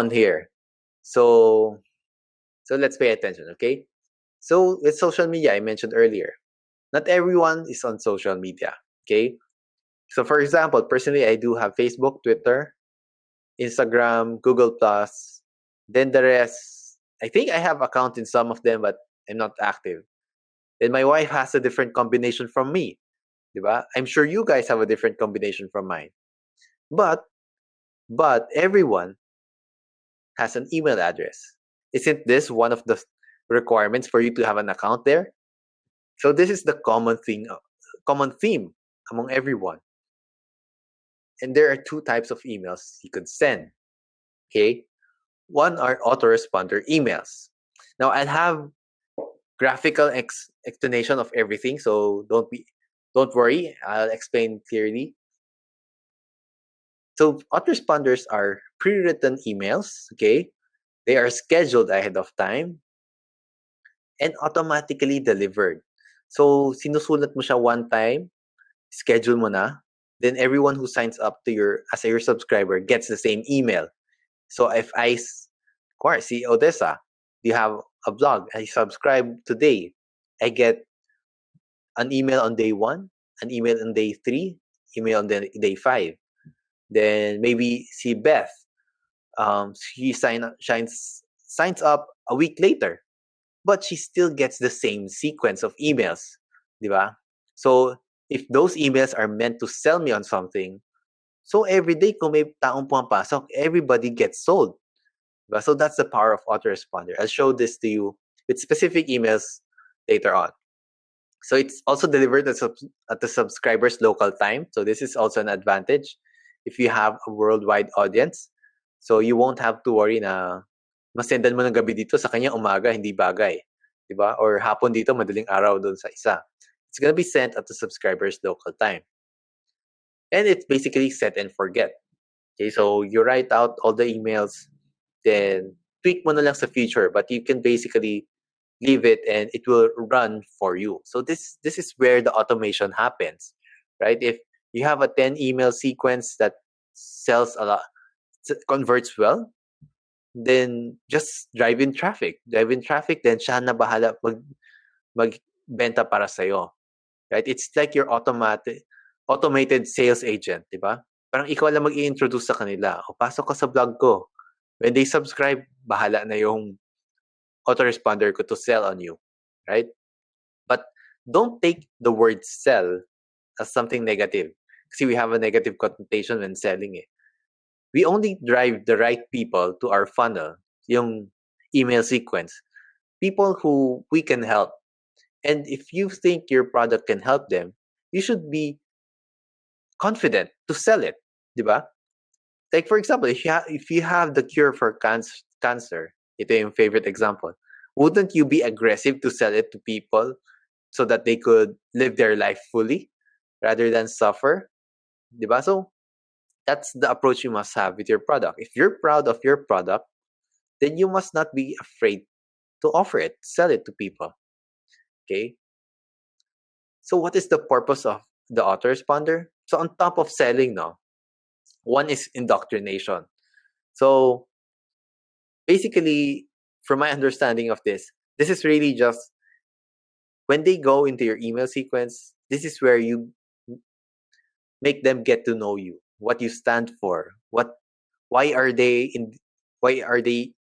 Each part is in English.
on here. So let's pay attention, okay? So with social media, I mentioned earlier, not everyone is on social media, okay? So for example, personally, I do have Facebook, Twitter, Instagram, Google Plus. Then the rest, I think I have account in some of them, but I'm not active. Then my wife has a different combination from me, diba? I'm sure you guys have a different combination from mine. But everyone has an email address. Isn't this one of the requirements for you to have an account there? So this is the common theme among everyone. And there are two types of emails you could send. Okay? One are autoresponder emails. Now I'll have graphical explanation of everything, so don't worry, I'll explain clearly. So autoresponders are pre-written emails, okay? They are scheduled ahead of time and automatically delivered. So sinusulat mo siya one time, schedule mo na, then everyone who signs up to as your subscriber gets the same email. So if of course, see Odessa, you have a blog, I subscribe today, I get an email on day 1, an email on day 3, email on day 5. Then maybe see Beth, she signs up a week later, but she still gets the same sequence of emails, di ba? So if those emails are meant to sell me on something, so every day kung may taong pumapasok, everybody gets sold. Diba? So that's the power of autoresponder. I'll show this to you with specific emails later on. So it's also delivered at the subscriber's local time. So this is also an advantage if you have a worldwide audience. So you won't have to worry na masendan mo ng gabi dito, sa kanya umaga, hindi bagay. Diba? Or hapon dito, madaling araw doon sa isa. It's gonna be sent at the subscriber's local time. And it's basically set and forget. Okay, so you write out all the emails, then tweak mo na lang sa future, but you can basically leave it and it will run for you. So this is where the automation happens, right? If you have a 10 email sequence that sells a lot, converts well, then just drive in traffic, then siya na bahala magbenta para sa'yo, right? It's like your automated sales agent, di ba? Parang ikaw lang mag-i-introduce sa kanila. O, pasok ka sa blog ko. When they subscribe, bahala na yung autoresponder ko to sell on you, right? But don't take the word sell as something negative. Kasi we have a negative connotation when selling it. We only drive the right people to our funnel, yung email sequence. People who we can help. And if you think your product can help them, you should be confident to sell it, di ba? Like for example, if you have the cure for cancer, ito yung favorite example, wouldn't you be aggressive to sell it to people so that they could live their life fully rather than suffer? Diba? So that's the approach you must have with your product. If you're proud of your product, then you must not be afraid to offer it, sell it to people. Okay? So what is the purpose of the autoresponder? So on top of selling, no, one is indoctrination. So basically, from my understanding of this is really just when they go into your email sequence, this is where you make them get to know you, what you stand for, why are they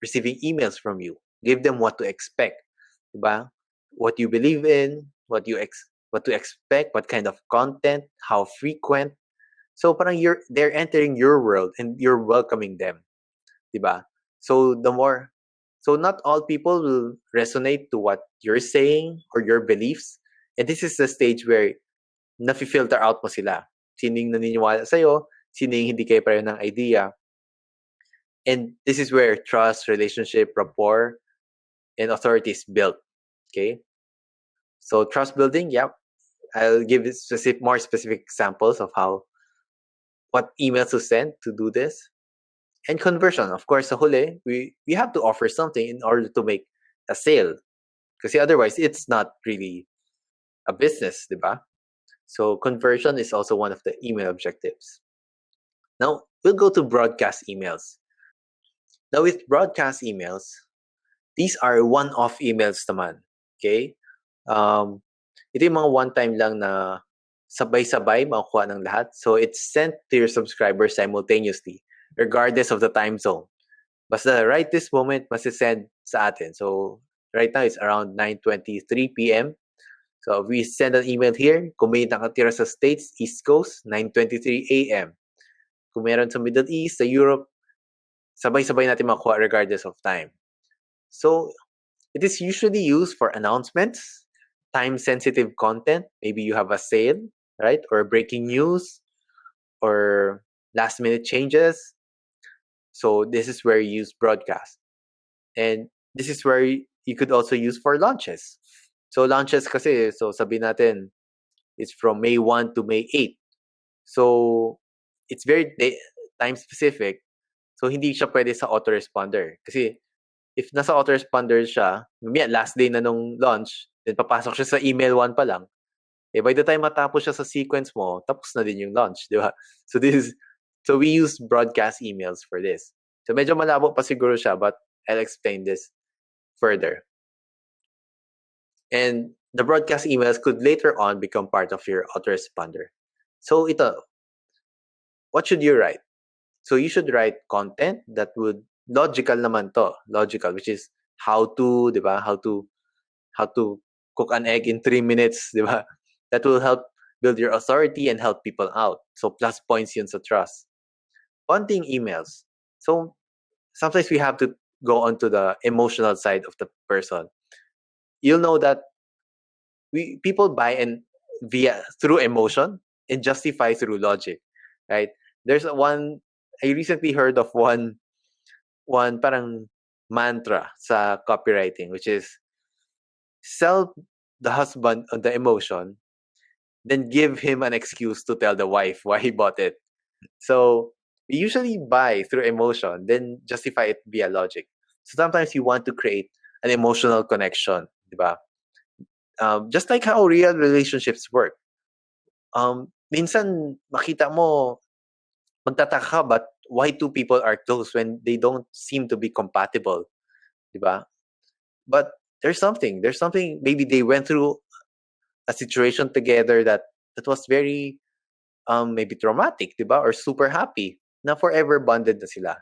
receiving emails from you? Give them what to expect, diba? What you believe in, what to expect, what kind of content, how frequent. So parang they're entering your world and you're welcoming them, diba? So not all people will resonate to what you're saying or your beliefs. And this is the stage where nafi-filter out mo sila. Sino yung naniniwala sa'yo, sino yung hindi kayo pareho ng idea. And this is where trust, relationship, rapport, and authority is built. Okay? So trust building, yeah. I'll give more specific examples of what emails to send to do this. And conversion, of course, sa huli, we have to offer something in order to make a sale. Because otherwise, it's not really a business, diba? So conversion is also one of the email objectives. Now, we'll go to broadcast emails. Now with broadcast emails, these are one-off emails naman. Okay? Um, ito yung mga one-time lang na sabay-sabay makukuha ng lahat. So it's sent to your subscribers simultaneously, regardless of the time zone. Basta right this moment, masisend sa atin. So right now, it's around 9:23 p.m. So if we send an email here, kung may nakatira sa States, East Coast, 9:23 a.m. Kung meron sa Middle East, sa Europe, sabay-sabay natin makuha regardless of time. So it is usually used for announcements, time-sensitive content. Maybe you have a sale, right? Or breaking news, or last-minute changes. So this is where you use broadcast. And this is where you could also use for launches. So launches kasi, so sabihin natin, it's from May 1 to May 8. So it's very time-specific. So hindi siya pwede sa autoresponder. Kasi if nasa autoresponder siya, last day na nung launch, then papasok siya sa email 1 pa lang, by the time matapos siya sa sequence mo, tapos na din yung launch, di ba? So we use broadcast emails for this. So medyo malabo pa siguro siya, but I'll explain this further. And the broadcast emails could later on become part of your autoresponder. So ito, what should you write? So you should write content that would logical naman to, logical, which is how to, di ba? How to cook an egg in 3 minutes, di ba? That will help build your authority and help people out. So plus points yun sa trust. Bonding emails. So sometimes we have to go onto the emotional side of the person. You'll know that people buy and through emotion and justify through logic, right? There's I recently heard of one parang mantra sa copywriting, which is sell the husband on the emotion, then give him an excuse to tell the wife why he bought it. So we usually buy through emotion, then justify it via logic. So sometimes you want to create an emotional connection, diba? Just like how real relationships work. Minsan makita mo, magtataka ka, but why two people are close when they don't seem to be compatible, diba? But there's something. Maybe they went through a situation together that was very maybe traumatic, diba? Or super happy. Na forever bonded na sila.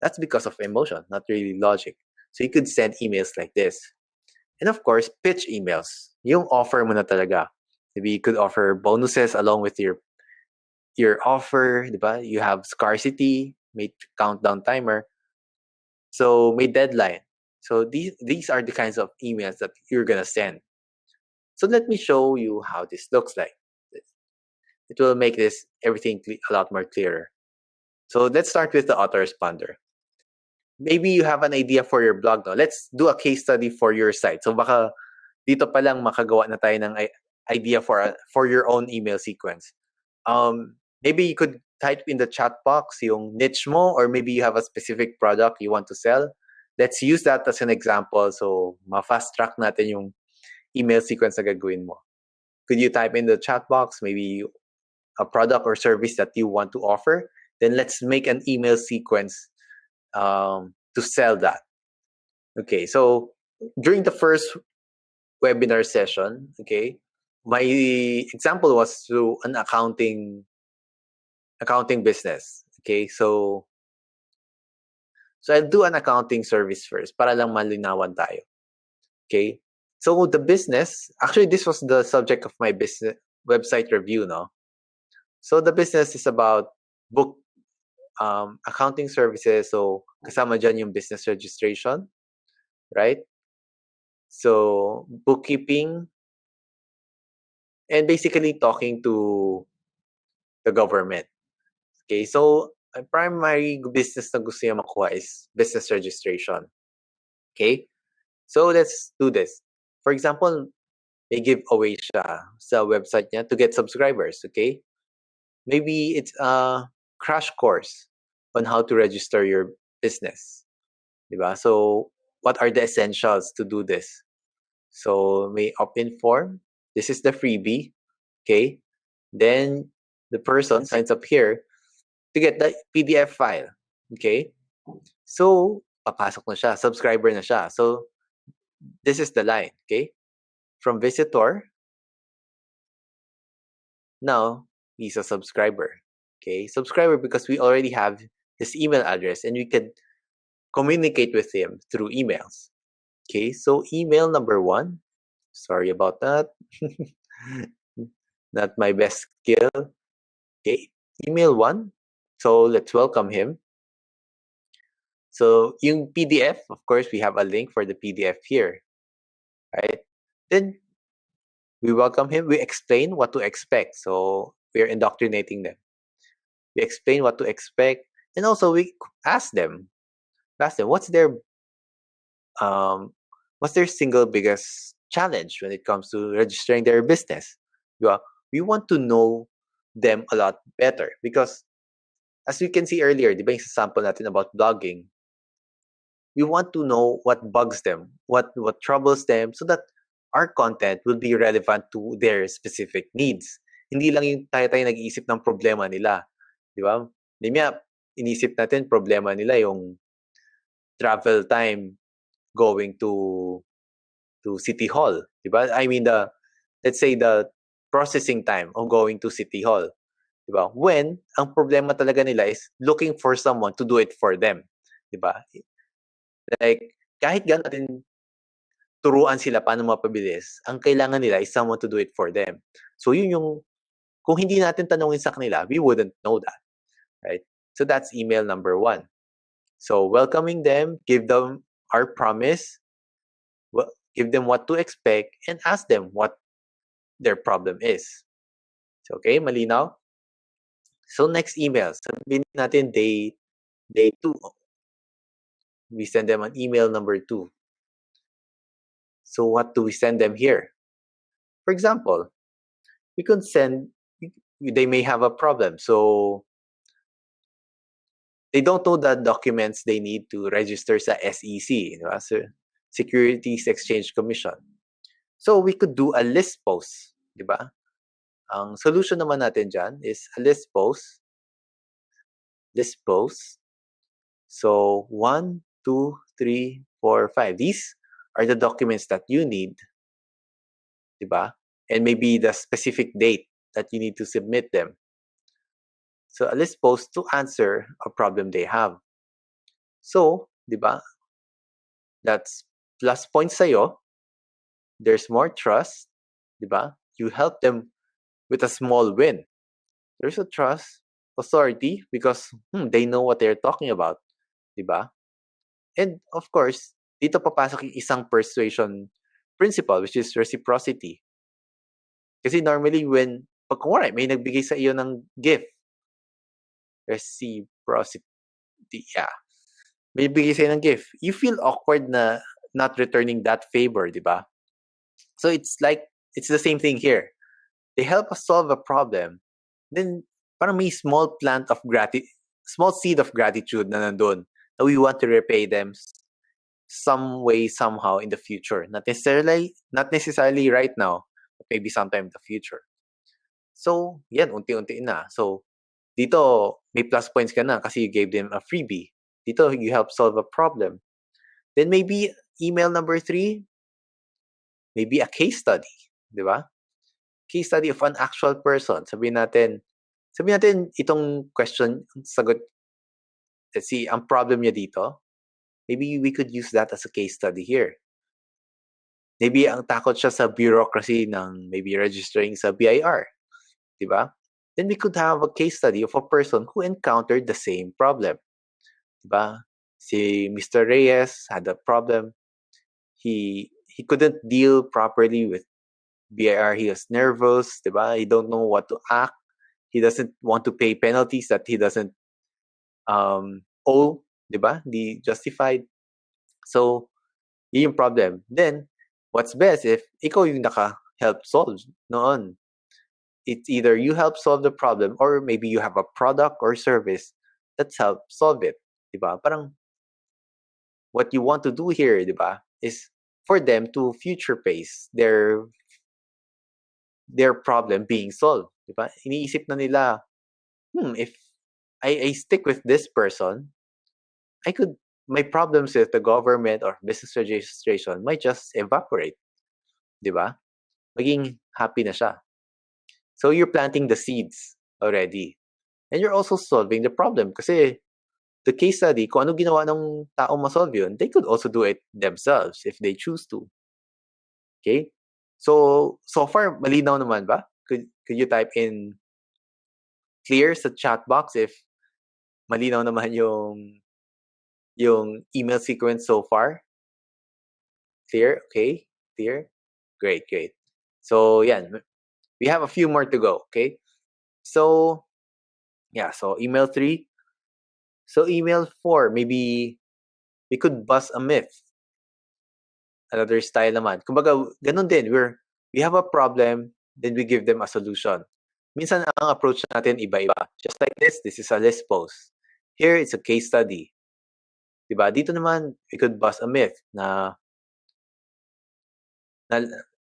That's because of emotion, not really logic. So you could send emails like this. And of course, pitch emails. Yung offer mo na talaga. Maybe you could offer bonuses along with your offer, diba? You have scarcity, may countdown timer. So may deadline. So these are the kinds of emails that you're gonna send. So let me show you how this looks like. It will make everything a lot more clearer. So let's start with the autoresponder. Maybe you have an idea for your blog. No? Let's do a case study for your site. So baka dito pa lang makagawa na tayo ng idea for your own email sequence. Maybe you could type in the chat box yung niche mo, or maybe you have a specific product you want to sell. Let's use that as an example. So ma-fast track natin yung email sequence na gagawin mo. Could you type in the chat box maybe a product or service that you want to offer? Then let's make an email sequence to sell that. Okay, so during the first webinar session, okay, my example was through an accounting business. Okay, so I'll do an accounting service first para lang malinawan tayo. Okay, so the business, actually this was the subject of my business website review, no? So the business is about accounting services. So kasama dyan yung business registration, right? So bookkeeping, and basically talking to the government. Okay, so my primary business na gusto niya makuha is business registration. Okay, so let's do this. For example, may giveaway siya sa website niya to get subscribers. Okay, maybe it's a crash course on how to register your business. Diba? So what are the essentials to do this? So may opt-in form. This is the freebie. Okay, then the person signs up here to get the PDF file. Okay, so papasok na siya, subscriber na siya. So, this is the line, okay? From visitor, now he's a subscriber, okay? Subscriber because we already have his email address and we could communicate with him through emails. Okay, so email number 1. Sorry about that. Not my best skill. Okay, email 1. So let's welcome him. So yung PDF, of course, we have a link for the PDF here, right? Then we welcome him. We explain what to expect. So we're indoctrinating them. We explain what to expect, and also we ask them um, what's their single biggest challenge when it comes to registering their business. Diba? We want to know them a lot better because as we can see earlier, di ba yung sample natin about blogging, we want to know what bugs them, what troubles them so that our content will be relevant to their specific needs. Hindi lang yung tayo nag-iisip ng problema nila. Di ba? Hindi nga, inisip natin problema nila yung travel time going to City Hall, di ba? I mean let's say the processing time of going to City Hall, di ba? When ang problema talaga nila is looking for someone to do it for them, di ba? Like kahit gaano natin turuan sila paano mapabilis, ang kailangan nila is someone to do it for them. So yun yung kung hindi natin tanungin sa kanila, we wouldn't know that, right? So that's email number 1. So welcoming them, give them our promise, give them what to expect, and ask them what their problem is. So, okay, malinaw? So, next email. Sabihin natin day 2. We send them an email number 2. So, what do we send them here? For example, we could they may have a problem. So, they don't know the documents they need to register sa SEC, diba? So, Securities Exchange Commission. So, we could do a list post, diba? Ang solution naman natin dyan is a list post. So 1, 2, 3, 4, 5. These are the documents that you need, diba? And maybe the specific date that you need to submit them. So a list post to answer a problem they have. So, diba? That's plus points sa'yo. There's more trust, diba? You help them with a small win. There's a trust, authority, because they know what they're talking about, diba? And of course, dito papasok yung isang persuasion principle, which is reciprocity. Kasi normally pag kunwari, may nagbigay sa iyo ng gift, reciprocity, yeah. May bigay sa iyo ng gift. You feel awkward na not returning that favor, di ba? So it's the same thing here. They help us solve a problem. Then, parang may small seed of gratitude na nandun that we want to repay them some way, somehow in the future. Not necessarily right now, but maybe sometime in the future. So, yan, unti-unti na. So, dito, may plus points ka na kasi you gave them a freebie. Dito, you help solve a problem. Then maybe email number 3, maybe a case study. Di ba? Case study of an actual person. Sabihin natin itong question, sagot, let's see, ang problem niya dito, maybe we could use that as a case study here. Maybe ang takot siya sa bureaucracy ng maybe registering sa BIR. Diba? Then we could have a case study of a person who encountered the same problem. Diba? Si Mr. Reyes had a problem. He couldn't deal properly with BIR. He was nervous. Diba? He don't know what to act. He doesn't want to pay penalties that he doesn't owe. Diba? Di justified. So, yun yung problem. Then, what's best if ikaw yung naka-help solve noon. It's either you help solve the problem or maybe you have a product or service that's help solve it. Diba? Parang what you want to do here, diba, is for them to future pace their problem being solved. Diba? Iniisip na nila, if I stick with this person, may problems with the government or business registration might just evaporate, di ba? Maging happy na siya. So you're planting the seeds already. And you're also solving the problem kasi the case study, kung ano ginawa ng taong masolve yun, they could also do it themselves if they choose to. Okay? So far, malinaw naman ba? Could you type in clear sa chat box if malinaw naman yung email sequence so far? Clear? Okay? Clear? Great. So, yan. We have a few more to go, okay? So, yeah. So, email 3. So, email 4, maybe we could bust a myth. Another style naman. Kumbaga, ganun din. We have a problem, then we give them a solution. Minsan, ang approach natin iba-iba. Just like this is a list post. Here, it's a case study. Diba? Dito naman, we could bust a myth na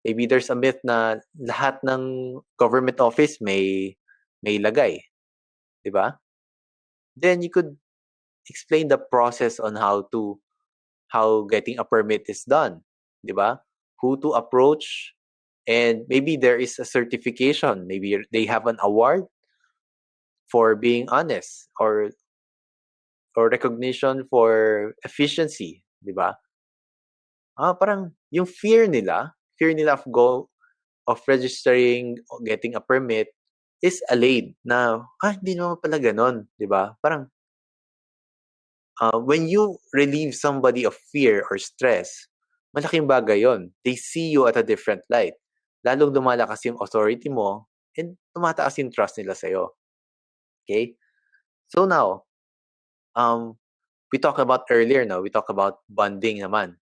maybe there's a myth na lahat ng government office may lagay. Diba? Then, you could explain the process on how getting a permit is done. Diba? Who to approach, and maybe there is a certification. Maybe they have an award for being honest or recognition for efficiency, di ba? Parang yung fear nila of registering, getting a permit is allayed na, hindi naman pala ganon, di ba? Parang, when you relieve somebody of fear or stress, malaking bagay yon. They see you at a different light. Lalong lumalakas yung authority mo and tumataas yung trust nila sa'yo. Okay? So now, we talked about earlier, no? We talked about bonding naman.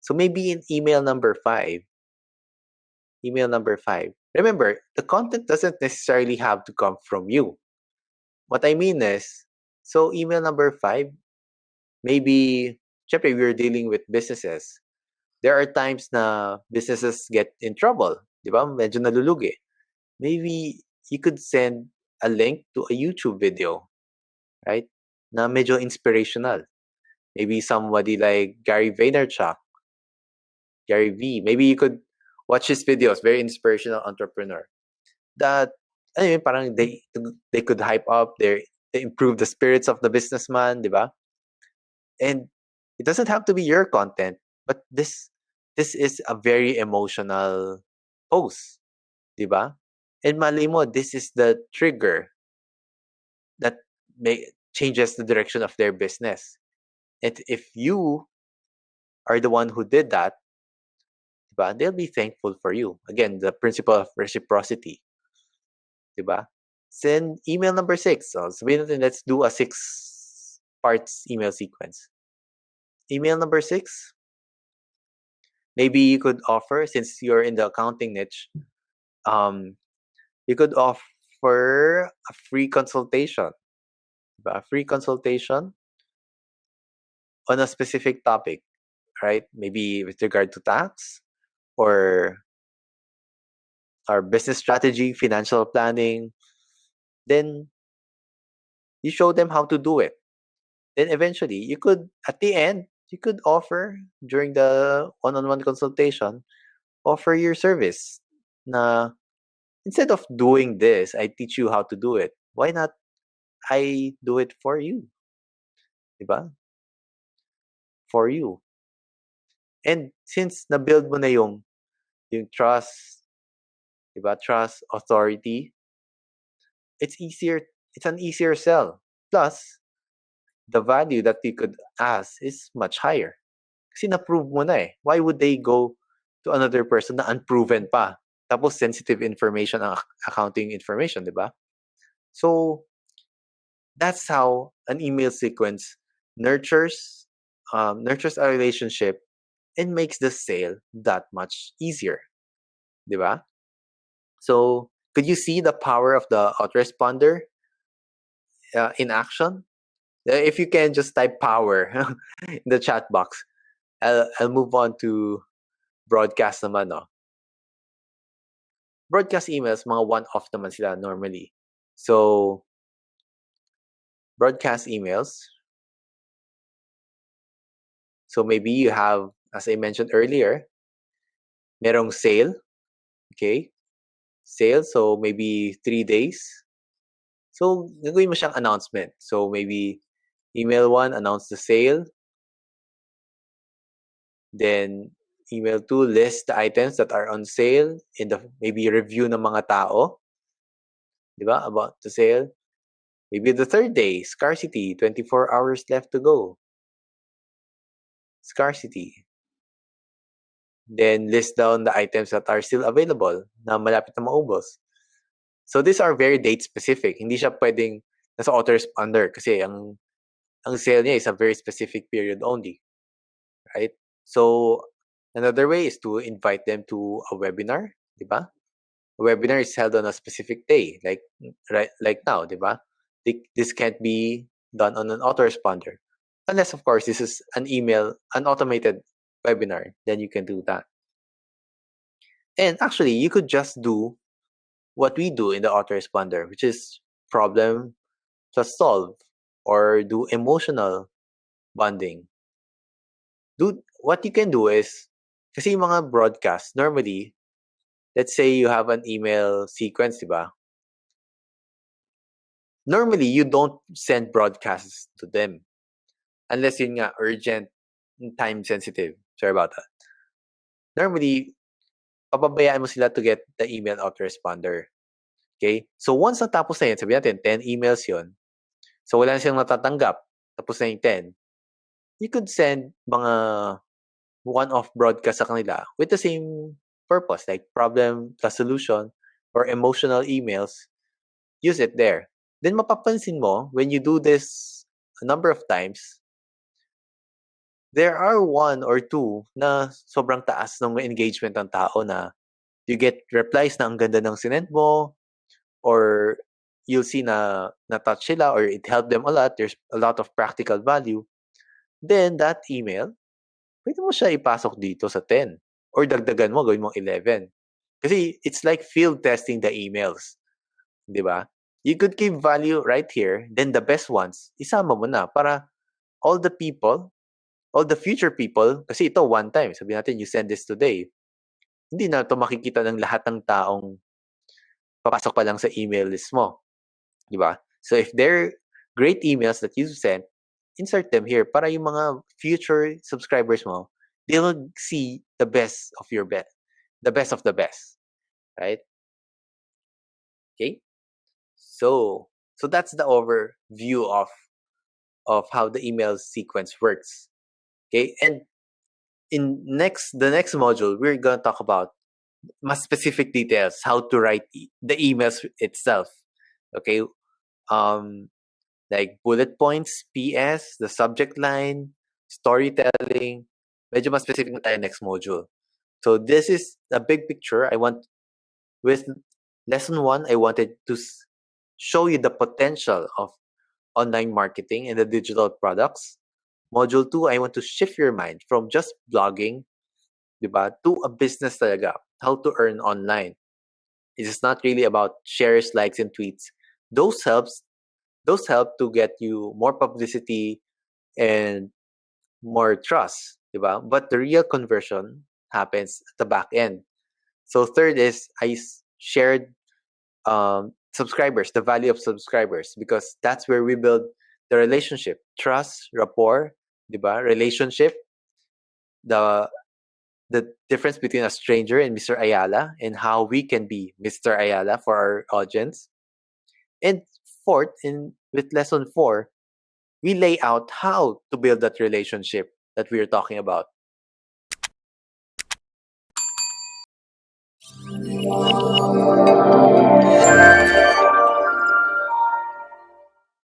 So maybe in email number 5, remember, the content doesn't necessarily have to come from you. What I mean is, so email number 5, maybe, syempre, we're dealing with businesses. There are times na businesses get in trouble, di ba? Medyo nalulugi. Maybe you could send a link to a YouTube video, right? Na medyo inspirational. Maybe somebody like Gary Vaynerchuk, Gary V. Maybe you could watch his videos, very inspirational entrepreneur. That, parang they could hype up, they improve the spirits of the businessman, di ba? And it doesn't have to be your content, but this is a very emotional post, di ba? And mali mo, this is the trigger that changes the direction of their business. And if you are the one who did that, diba, they'll be thankful for you. Again, the principle of reciprocity. Diba? Send email number 6. So, sabihin natin, let's do a 6 parts email sequence. Email number 6, maybe you could offer, since you're in the accounting niche, you could offer a free consultation. Diba? A free consultation on a specific topic, right? Maybe with regard to tax or our business strategy, financial planning. Then you show them how to do it. Then eventually, you could, at the end, you could offer during the one-on-one consultation, offer your service. Na instead of doing this, I teach you how to do it. Why not I do it for you? Diba? For you. And since na-build mo na yung trust, diba? Trust, authority, it's an easier sell. Plus, the value that you could ask is much higher. Kasi na-prove mo na eh. Why would they go to another person na unproven pa? Tapos sensitive information ang accounting information, di ba? So, that's how an email sequence nurtures a relationship and makes the sale that much easier. Di ba? So, could you see the power of the autoresponder in action? If you can just type power in the chat box, I'll move on to broadcast naman, no? Broadcast emails, mga one-off naman sila normally. So, broadcast emails, So maybe you have, as I mentioned earlier, merong sale, okay? Sale, so maybe 3 days. So, gagawin mo siyang announcement. So, maybe email 1, announce the sale. Then, email 2, list the items that are on sale in the maybe review ng mga tao, di ba, about the sale. Maybe the third day, scarcity, 24 hours left to go. Scarcity. Then, list down the items that are still available na malapit na maubos. So, these are very date-specific. Hindi siya pwedeng nasa autoresponder kasi ang sale niya is a very specific period only. Right? So, another way is to invite them to a webinar, di ba? A webinar is held on a specific day, like now, di ba? This can't be done on an autoresponder. Unless, of course, this is an automated webinar, then you can do that. And actually, you could just do what we do in the autoresponder, which is problem plus solve, or do emotional bonding. What you can do is, kasi yung mga broadcast, normally, let's say you have an email sequence, diba? Normally, you don't send broadcasts to them. Unless yun nga, urgent, time sensitive. Sorry about that. Normally, papabayaan mo sila to get the email autoresponder. Okay? So, once natapos na yun, sabihin natin, 10 emails yun. So, wala na silang natatanggap. Tapos na yung 10. You could send mga one-off broadcast sa kanila with the same purpose, like problem plus solution or emotional emails. Use it there. Then mapapansin mo, when you do this a number of times, there are 1 or 2 na sobrang taas ng engagement ng tao na you get replies na ang ganda ng sinend mo, or you'll see na na-touch sila or it helped them a lot. There's a lot of practical value. Then that email, pwede mo siya ipasok dito sa 10 or dagdagan mo, gawin mo 11. Kasi it's like field testing the emails. Di ba? You could give value right here, then the best ones, isama mo na para all the future people, kasi ito one time, sabi natin you send this today, hindi na ito makikita ng lahat ng taong papasok pa lang sa email list mo. Di ba? So if they're great emails that you sent, insert them here para yung mga future subscribers mo, they will see the best of your best, the best of the best. Right? Okay? So that's the overview of how the email sequence works. Okay? And in the next module, we're going to talk about mas specific details, how to write the emails itself. Okay? Like bullet points, PS, the subject line, storytelling. Medyo mas specific na tayo next module. So this is a big picture. With lesson 1, I wanted to show you the potential of online marketing and the digital products. Module 2, I want to shift your mind from just blogging, diba, to a business talaga. How to earn online. It is not really about shares, likes, and tweets. Those help to get you more publicity and more trust, diba? But the real conversion happens at the back end. So third is I shared subscribers, the value of subscribers, because that's where we build the relationship, trust, rapport, diba? Relationship, the difference between a stranger and Mr. Ayala, and how we can be Mr. Ayala for our audience. And fourth, with lesson 4, we lay out how to build that relationship that we are talking about.